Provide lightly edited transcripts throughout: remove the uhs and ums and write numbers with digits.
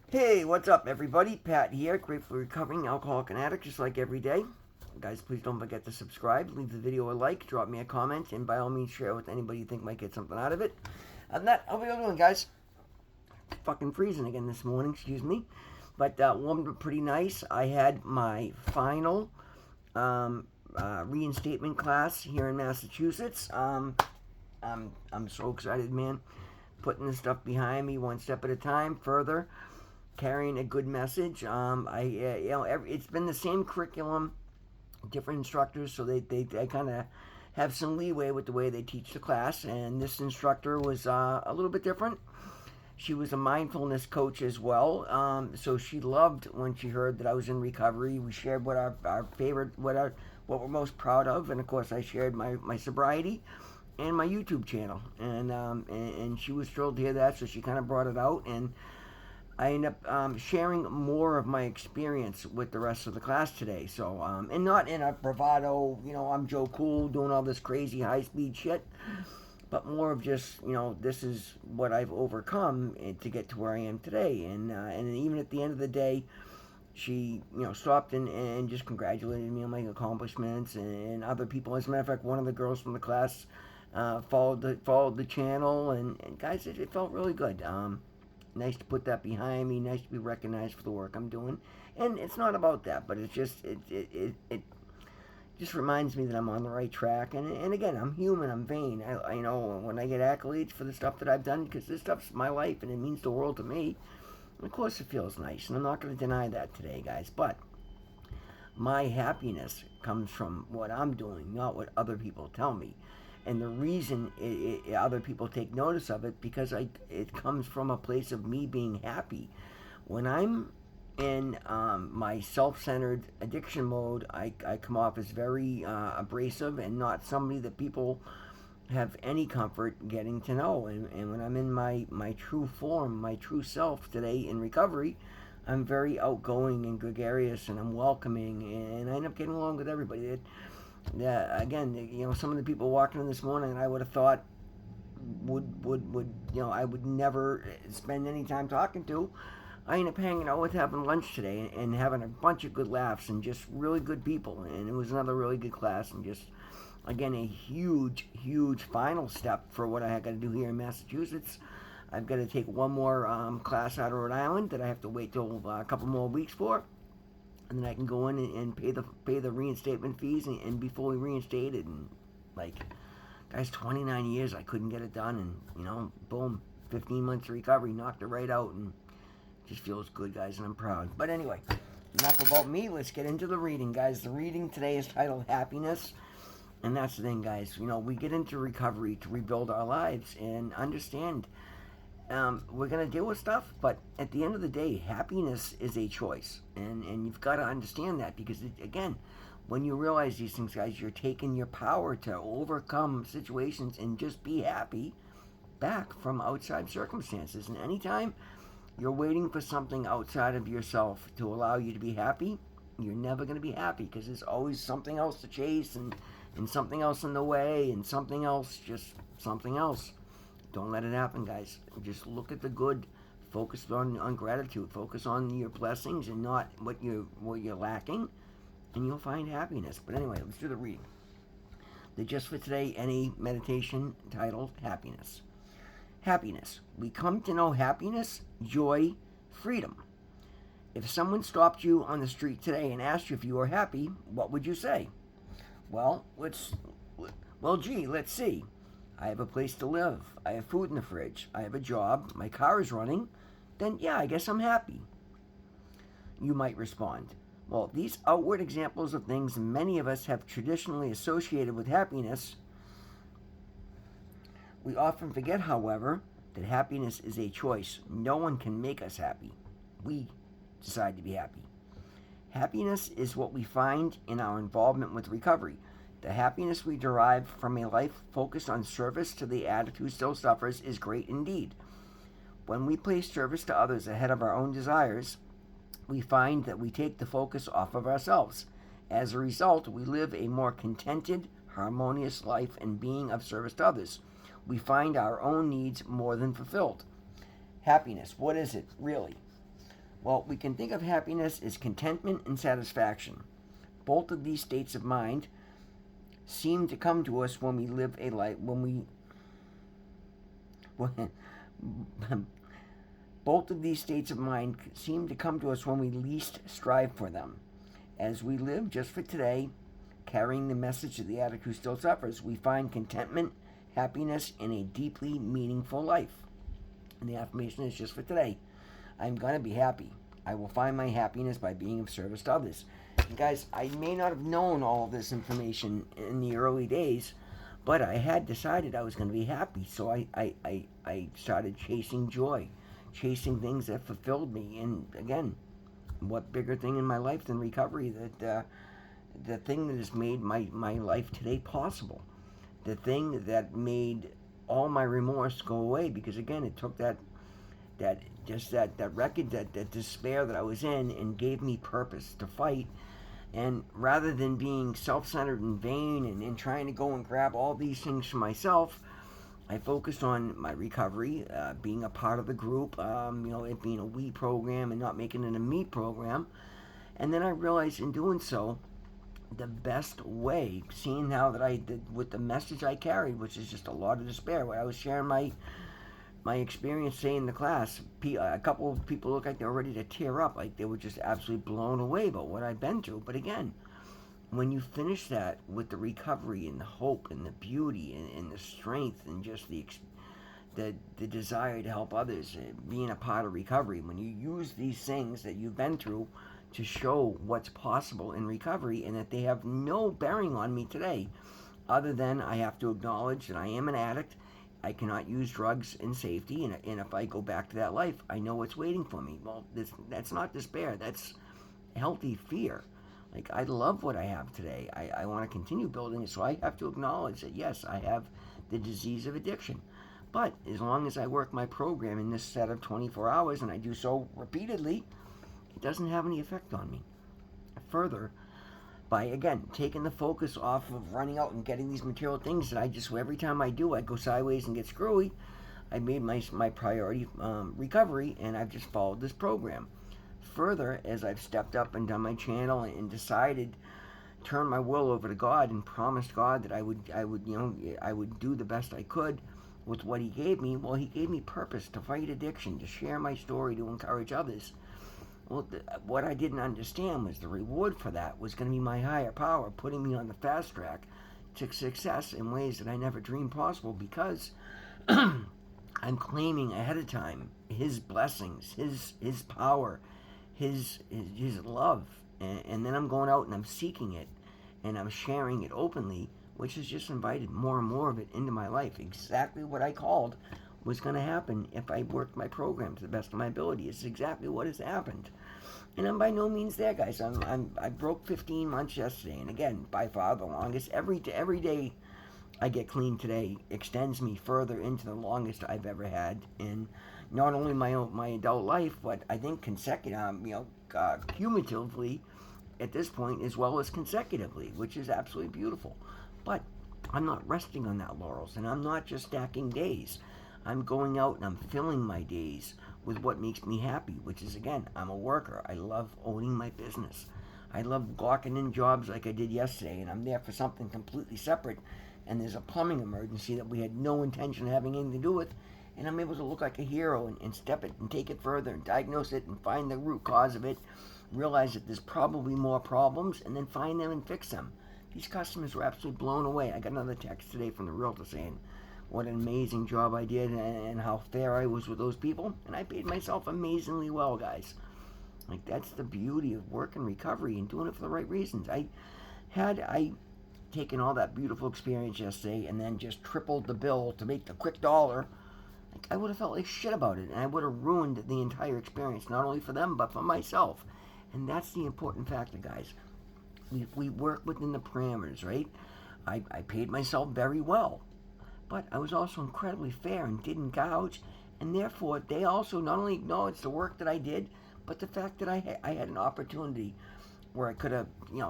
Hey, what's up, everybody? Pat here, gratefully recovering alcoholic and addict, just like every day. Guys, please don't forget to subscribe, leave the video a like, drop me a comment, and by all means, share it with anybody you think might get something out of it. Other than that, how are we all doing, guys? Fucking freezing again this morning, excuse me. But warmed up pretty nice. I had my final reinstatement class here in Massachusetts. I'm so excited, man. Putting this stuff behind me one step at a time. Further, carrying a good message. It's been the same curriculum, different instructors, so they kind of have some leeway with the way they teach the class. And this instructor was a little bit different. She was a mindfulness coach as well, so she loved when she heard that I was in recovery. We shared what our favorite, what we're most proud of, and of course I shared my sobriety and my YouTube channel, and she was thrilled to hear that. So she kind of brought it out, and I end up sharing more of my experience with the rest of the class today. So, and not in a bravado, I'm Joe Cool doing all this crazy high speed shit, but more of just, this is what I've overcome to get to where I am today. And even at the end of the day, she, stopped and just congratulated me on my accomplishments and other people. As a matter of fact, one of the girls from the class followed the channel, and guys, it felt really good. Nice to put that behind me. Nice to be recognized for the work I'm doing. And it's not about that, but it's just it just reminds me that I'm on the right track. And again, I'm human. I'm vain. I know when I get accolades for the stuff that I've done, because this stuff's my life and it means the world to me. And of course, it feels nice, and I'm not going to deny that today, guys. But my happiness comes from what I'm doing, not what other people tell me. And the reason other people take notice of it, because it comes from a place of me being happy. When I'm in my self-centered addiction mode, I come off as very abrasive and not somebody that people have any comfort getting to know. And when I'm in my true form, my true self today in recovery, I'm very outgoing and gregarious, and I'm welcoming, and I end up getting along with everybody. Yeah, again, some of the people walking in this morning, and I would have thought would I would never spend any time talking to. I ended up hanging out with, having lunch today, and having a bunch of good laughs and just really good people, and it was another really good class, and just again a huge final step for what I got to do here in Massachusetts. I've got to take one more class out of Rhode Island that I have to wait till a couple more weeks for, and then I can go in and pay the reinstatement fees and be fully reinstated. And like, guys, 29 years I couldn't get it done, and boom, 15 months of recovery, knocked it right out, and it just feels good, guys, and I'm proud. But anyway, enough about me. Let's get into the reading, guys. The reading today is titled Happiness. And that's the thing, guys. We get into recovery to rebuild our lives and understand we're going to deal with stuff, but at the end of the day, happiness is a choice. And you've got to understand that, because, again, when you realize these things, guys, you're taking your power to overcome situations and just be happy back from outside circumstances. And anytime you're waiting for something outside of yourself to allow you to be happy, you're never going to be happy, because there's always something else to chase, and something else in the way, and something else, just something else. Don't let it happen, guys. Just look at the good. Focus on gratitude. Focus on your blessings and not what you're lacking, and you'll find happiness. But anyway, let's do the reading. The Just for Today NA meditation titled Happiness. Happiness. We come to know happiness, joy, freedom. If someone stopped you on the street today and asked you if you were happy, what would you say? Well, let's see. I have a place to live. I have food in the fridge. I have a job. My car is running. Then, yeah, I guess I'm happy. You might respond, well, these outward examples of things many of us have traditionally associated with happiness. We often forget, however, that happiness is a choice. No one can make us happy. We decide to be happy. Happiness is what we find in our involvement with recovery. The happiness we derive from a life focused on service to the addict who still suffers is great indeed. When we place service to others ahead of our own desires, we find that we take the focus off of ourselves. As a result, we live a more contented, harmonious life and being of service to others. We find our own needs more than fulfilled. Happiness, what is it, really? Well, we can think of happiness as contentment and satisfaction. Both of these states of mind seem to come to us when we live a life when, both of these states of mind seem to come to us when we least strive for them. As we live just for today, carrying the message of the addict who still suffers, we find contentment, happiness, in a deeply meaningful life. And the affirmation is just for today. I'm going to be happy. I will find my happiness by being of service to others. And guys, I may not have known all of this information in the early days, but I had decided I was going to be happy. So I started chasing joy, chasing things that fulfilled me. And again, what bigger thing in my life than recovery? The thing that has made my life today possible. The thing that made all my remorse go away, because again, it took that wreckage, that despair that I was in, and gave me purpose to fight. And rather than being self-centered and vain and trying to go and grab all these things for myself, I focused on my recovery, being a part of the group, it being a we program and not making it a me program. And then I realized in doing so, the best way, seeing how that I did with the message I carried, which is just a lot of despair, where I was sharing my experience saying in the class, a couple of people looked like they were ready to tear up, like they were just absolutely blown away about what I've been through. But again, when you finish that with the recovery and the hope and the beauty and the strength and just the desire to help others, being a part of recovery, when you use these things that you've been through to show what's possible in recovery, and that they have no bearing on me today, other than I have to acknowledge that I am an addict. I cannot use drugs in safety, and if I go back to that life, I know what's waiting for me. Well, that's not despair. That's healthy fear. Like, I love what I have today. I want to continue building it, so I have to acknowledge that, yes, I have the disease of addiction. But as long as I work my program in this set of 24 hours, and I do so repeatedly, it doesn't have any effect on me. Further, by, again, taking the focus off of running out and getting these material things that every time I do, I go sideways and get screwy, I made my priority recovery, and I've just followed this program. Further, as I've stepped up and done my channel and decided, turn my will over to God and promised God that I would do the best I could with what He gave me. Well, He gave me purpose to fight addiction, to share my story, to encourage others. Well, what I didn't understand was the reward for that was going to be my higher power putting me on the fast track to success in ways that I never dreamed possible, because I'm claiming ahead of time His blessings, His power, His love, and then I'm going out and I'm seeking it, and I'm sharing it openly, which has just invited more and more of it into my life. Exactly what I called was going to happen if I worked my program to the best of my ability. It's exactly what has happened. And I'm by no means there, guys. I broke 15 months yesterday, and again, by far the longest. Every day I get clean today extends me further into the longest I've ever had in not only my adult life, but I think cumulatively at this point, as well as consecutively, which is absolutely beautiful. But I'm not resting on that laurels, and I'm not just stacking days. I'm going out and I'm filling my days with what makes me happy, which is, again, I'm a worker. I love owning my business. I love clocking in jobs like I did yesterday, and I'm there for something completely separate, and there's a plumbing emergency that we had no intention of having anything to do with, and I'm able to look like a hero and step it and take it further and diagnose it and find the root cause of it, realize that there's probably more problems, and then find them and fix them. These customers were absolutely blown away. I got another text today from the realtor saying what an amazing job I did and how fair I was with those people. And I paid myself amazingly well, guys. Like, that's the beauty of work and recovery and doing it for the right reasons. Had I taken all that beautiful experience yesterday and then just tripled the bill to make the quick dollar, like, I would have felt like shit about it. And I would have ruined the entire experience, not only for them, but for myself. And that's the important factor, guys. We work within the parameters, right? I paid myself very well. But I was also incredibly fair and didn't gouge, and therefore they also not only acknowledged the work that I did, but the fact that I had an opportunity where I could have,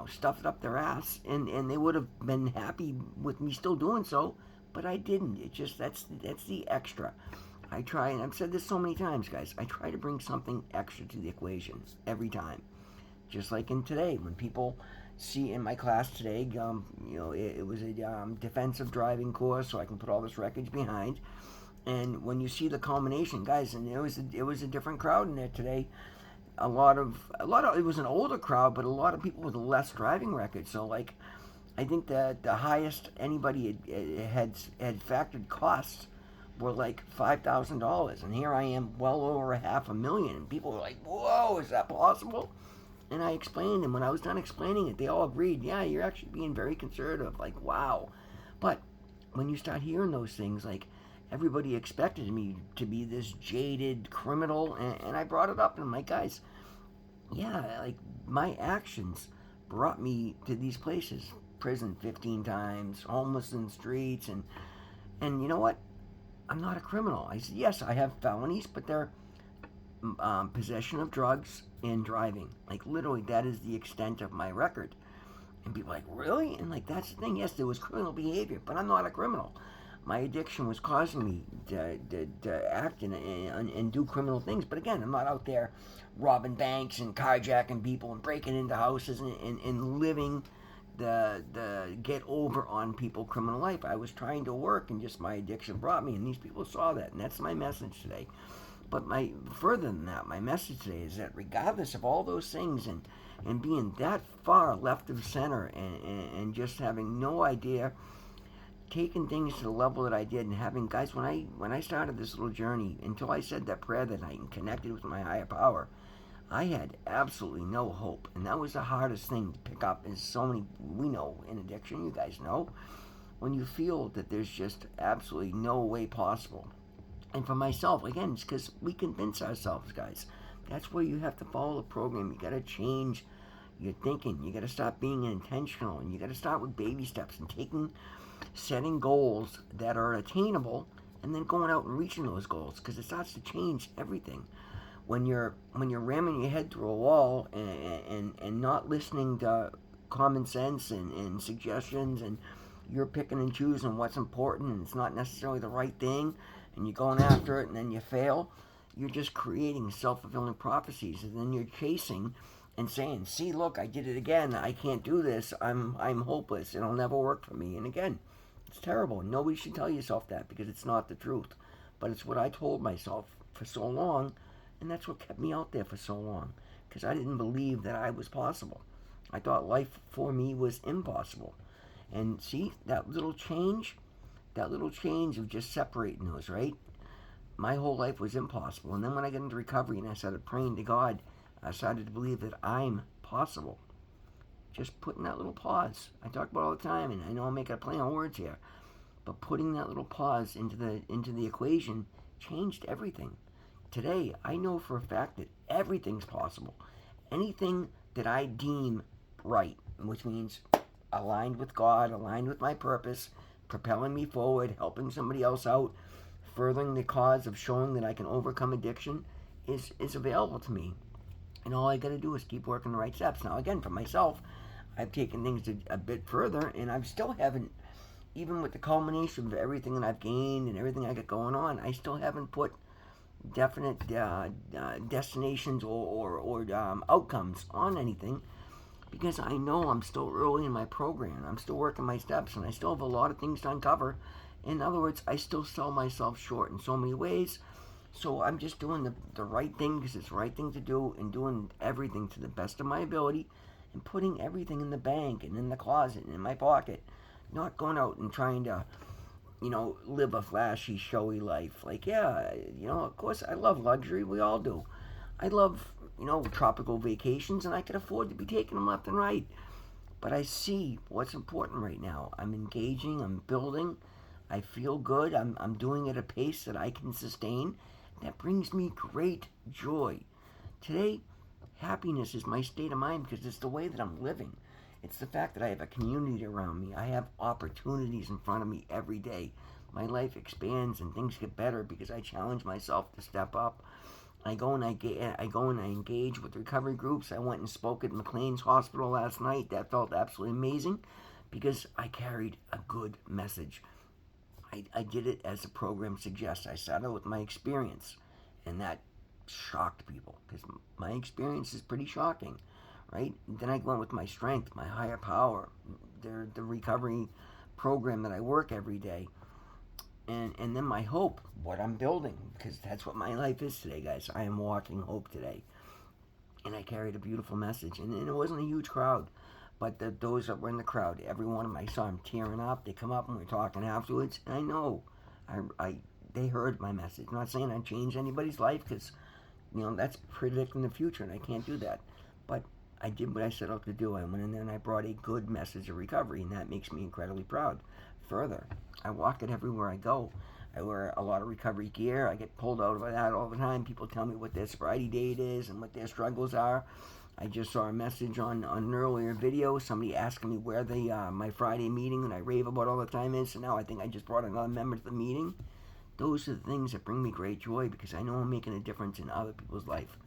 stuffed up their ass, and they would have been happy with me still doing so, but I didn't. It just that's the extra. I try, and I've said this so many times, guys, I try to bring something extra to the equation every time. Just like in today, when people see in my class today, it was a defensive driving course, so I can put all this wreckage behind. And when you see the culmination, guys, and it was a different crowd in there today. A lot of it was an older crowd, but a lot of people with less driving records. So like, I think that the highest anybody had factored costs were like $5,000, and here I am, well over $500,000, and people were like, "Whoa, is that possible?" And I explained, and when I was done explaining it, they all agreed, "Yeah, you're actually being very conservative." Like, wow. But when you start hearing those things, like everybody expected me to be this jaded criminal, and I brought it up, and I'm like, guys, yeah, like my actions brought me to these places. Prison 15 times, homeless in the streets, and you know what? I'm not a criminal. I said, yes, I have felonies, but they're possession of drugs and driving. Like, literally, that is the extent of my record. And people are like, really? And like, that's the thing. Yes, there was criminal behavior, but I'm not a criminal. My addiction was causing me to act and do criminal things. But again, I'm not out there robbing banks and carjacking people and breaking into houses and living the get over on people criminal life. I was trying to work, and just my addiction brought me, and these people saw that, and that's my message today. But further than that, my message today is that regardless of all those things, and being that far left of center, and just having no idea, taking things to the level that I did, and having, guys, when I started this little journey, until I said that prayer that night and connected with my higher power, I had absolutely no hope, and that was the hardest thing to pick up. Is so many, we know in addiction, you guys know, when you feel that there's just absolutely no way possible. And for myself, again, it's because we convince ourselves, guys. That's where you have to follow the program. You got to change your thinking. You got to stop being intentional, and you got to start with baby steps and setting goals that are attainable, and then going out and reaching those goals, because it starts to change everything. When you're ramming your head through a wall, and not listening to common sense and suggestions, and you're picking and choosing what's important, and it's not necessarily the right thing, and you're going after it, and then you fail, you're just creating self-fulfilling prophecies, and then you're chasing and saying, "See, look, I did it again. I can't do this. I'm hopeless. It'll never work for me." And again, it's terrible. Nobody should tell yourself that, because it's not the truth. But it's what I told myself for so long, and that's what kept me out there for so long, because I didn't believe that I was possible. I thought life for me was impossible. And see, that little change of just separating those, right? My whole life was impossible. And then when I got into recovery and I started praying to God, I started to believe that I'm possible. Just putting that little pause. I talk about it all the time, and I know I'm making a play on words here, but putting that little pause into the equation changed everything. Today, I know for a fact that everything's possible. Anything that I deem right, which means aligned with God, aligned with my purpose, propelling me forward, helping somebody else out, furthering the cause of showing that I can overcome addiction, is available to me. And all I got to do is keep working the right steps. Now, again, for myself, I've taken things a bit further, and I still haven't, even with the culmination of everything that I've gained and everything I got going on, I still haven't put definite destinations or outcomes on anything, because I know I'm still early in my program. I'm still working my steps, and I still have a lot of things to uncover. In other words, I still sell myself short in so many ways. So I'm just doing the right thing because it's the right thing to do, and doing everything to the best of my ability, and putting everything in the bank and in the closet and in my pocket. Not going out and trying to, live a flashy, showy life. Like, yeah, of course I love luxury. We all do. I love, tropical vacations, and I can afford to be taking them left and right. But I see what's important right now. I'm engaging, I'm building, I feel good, I'm doing at a pace that I can sustain. That brings me great joy. Today, happiness is my state of mind because it's the way that I'm living. It's the fact that I have a community around me. I have opportunities in front of me every day. My life expands and things get better because I challenge myself to step up. I go and I engage with recovery groups. I went and spoke at McLean's Hospital last night. That felt absolutely amazing because I carried a good message. I did it as the program suggests. I started with my experience, and that shocked people because my experience is pretty shocking, right? Then I went with my strength, my higher power, the recovery program that I work every day, and then my hope, what I'm building, because that's what my life is today, guys. I am walking hope today, and I carried a beautiful message, and it wasn't a huge crowd. But those that were in the crowd, every one of them, I saw them tearing up. They come up and we're talking afterwards, and I know, they heard my message. I'm not saying I changed anybody's life because, that's predicting the future, and I can't do that. But I did what I set out to do. I went in there and I brought a good message of recovery, and that makes me incredibly proud. Further, I walk it everywhere I go. I wear a lot of recovery gear. I get pulled out of that all the time. People tell me what their sobriety date is and what their struggles are. I just saw a message on an earlier video, somebody asking me where my Friday meeting that I rave about all the time is. So now I think I just brought another member to the meeting. Those are the things that bring me great joy because I know I'm making a difference in other people's life.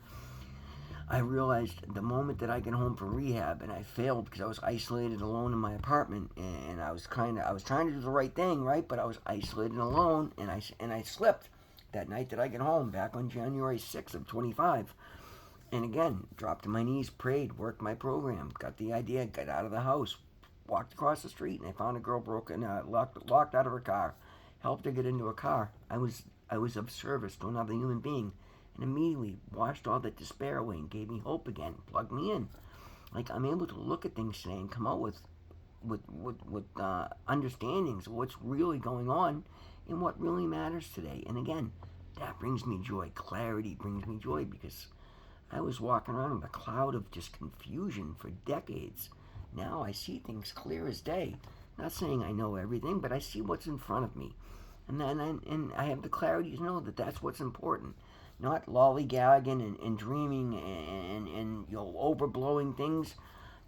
I realized the moment that I get home from rehab, and I failed because I was isolated alone in my apartment, and I was trying to do the right thing, right? But I was isolated alone, and I slipped that night that I get home back on January 6th of 25. And again, dropped to my knees, prayed, worked my program, got the idea, got out of the house, walked across the street, and I found a girl locked out of her car, helped her get into a car. I was of service to another human being, and immediately washed all that despair away and gave me hope again, plugged me in. Like I'm able to look at things today and come out with understandings of what's really going on and what really matters today. And again, that brings me joy. Clarity brings me joy because I was walking around with a cloud of just confusion for decades. Now I see things clear as day. Not saying I know everything, but I see what's in front of me. And I have the clarity to know that that's what's important. Not lollygagging and dreaming and overblowing things.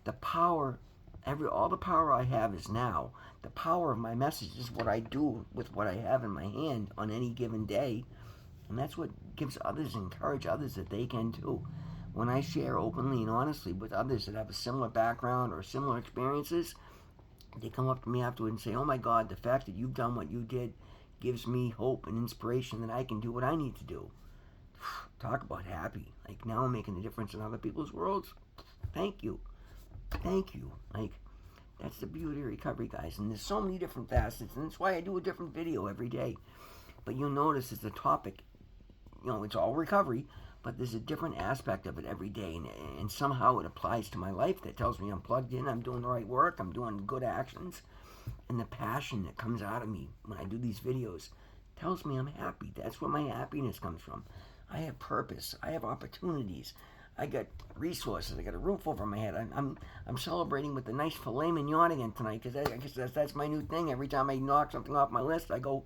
The power, all the power I have is now. The power of my message is what I do with what I have in my hand on any given day. And that's what gives others, encourage others that they can too. When I share openly and honestly with others that have a similar background or similar experiences, they come up to me afterward and say, oh my God, the fact that you've done what you did gives me hope and inspiration that I can do what I need to do. Talk about happy. Like now I'm making a difference in other people's worlds. Thank you. Thank you. Like that's the beauty of recovery, guys. And there's so many different facets, and that's why I do a different video every day. But you'll notice it's a topic, it's all recovery, but there's a different aspect of it every day, and somehow it applies to my life that tells me I'm plugged in, I'm doing the right work, I'm doing good actions, and the passion that comes out of me when I do these videos tells me I'm happy. That's where my happiness comes from. I have purpose. I have opportunities. I got resources. I got a roof over my head. I'm celebrating with a nice filet mignon again tonight because I guess that's my new thing. Every time I knock something off my list, I go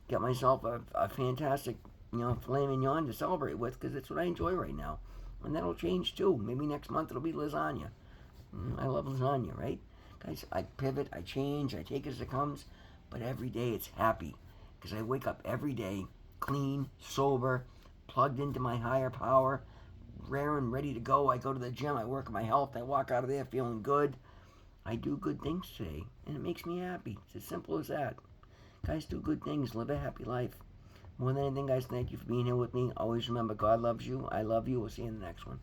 get myself a fantastic filet mignon to celebrate with because it's what I enjoy right now. And that'll change too. Maybe next month it'll be lasagna. I love lasagna, right? Guys, I pivot, I change, I take it as it comes, but every day it's happy because I wake up every day clean, sober, plugged into my higher power, raring, ready to go. I go to the gym, I work on my health, I walk out of there feeling good. I do good things today, and it makes me happy. It's as simple as that. Guys, do good things, live a happy life. More than anything, guys, thank you for being here with me. Always remember, God loves you. I love you. We'll see you in the next one.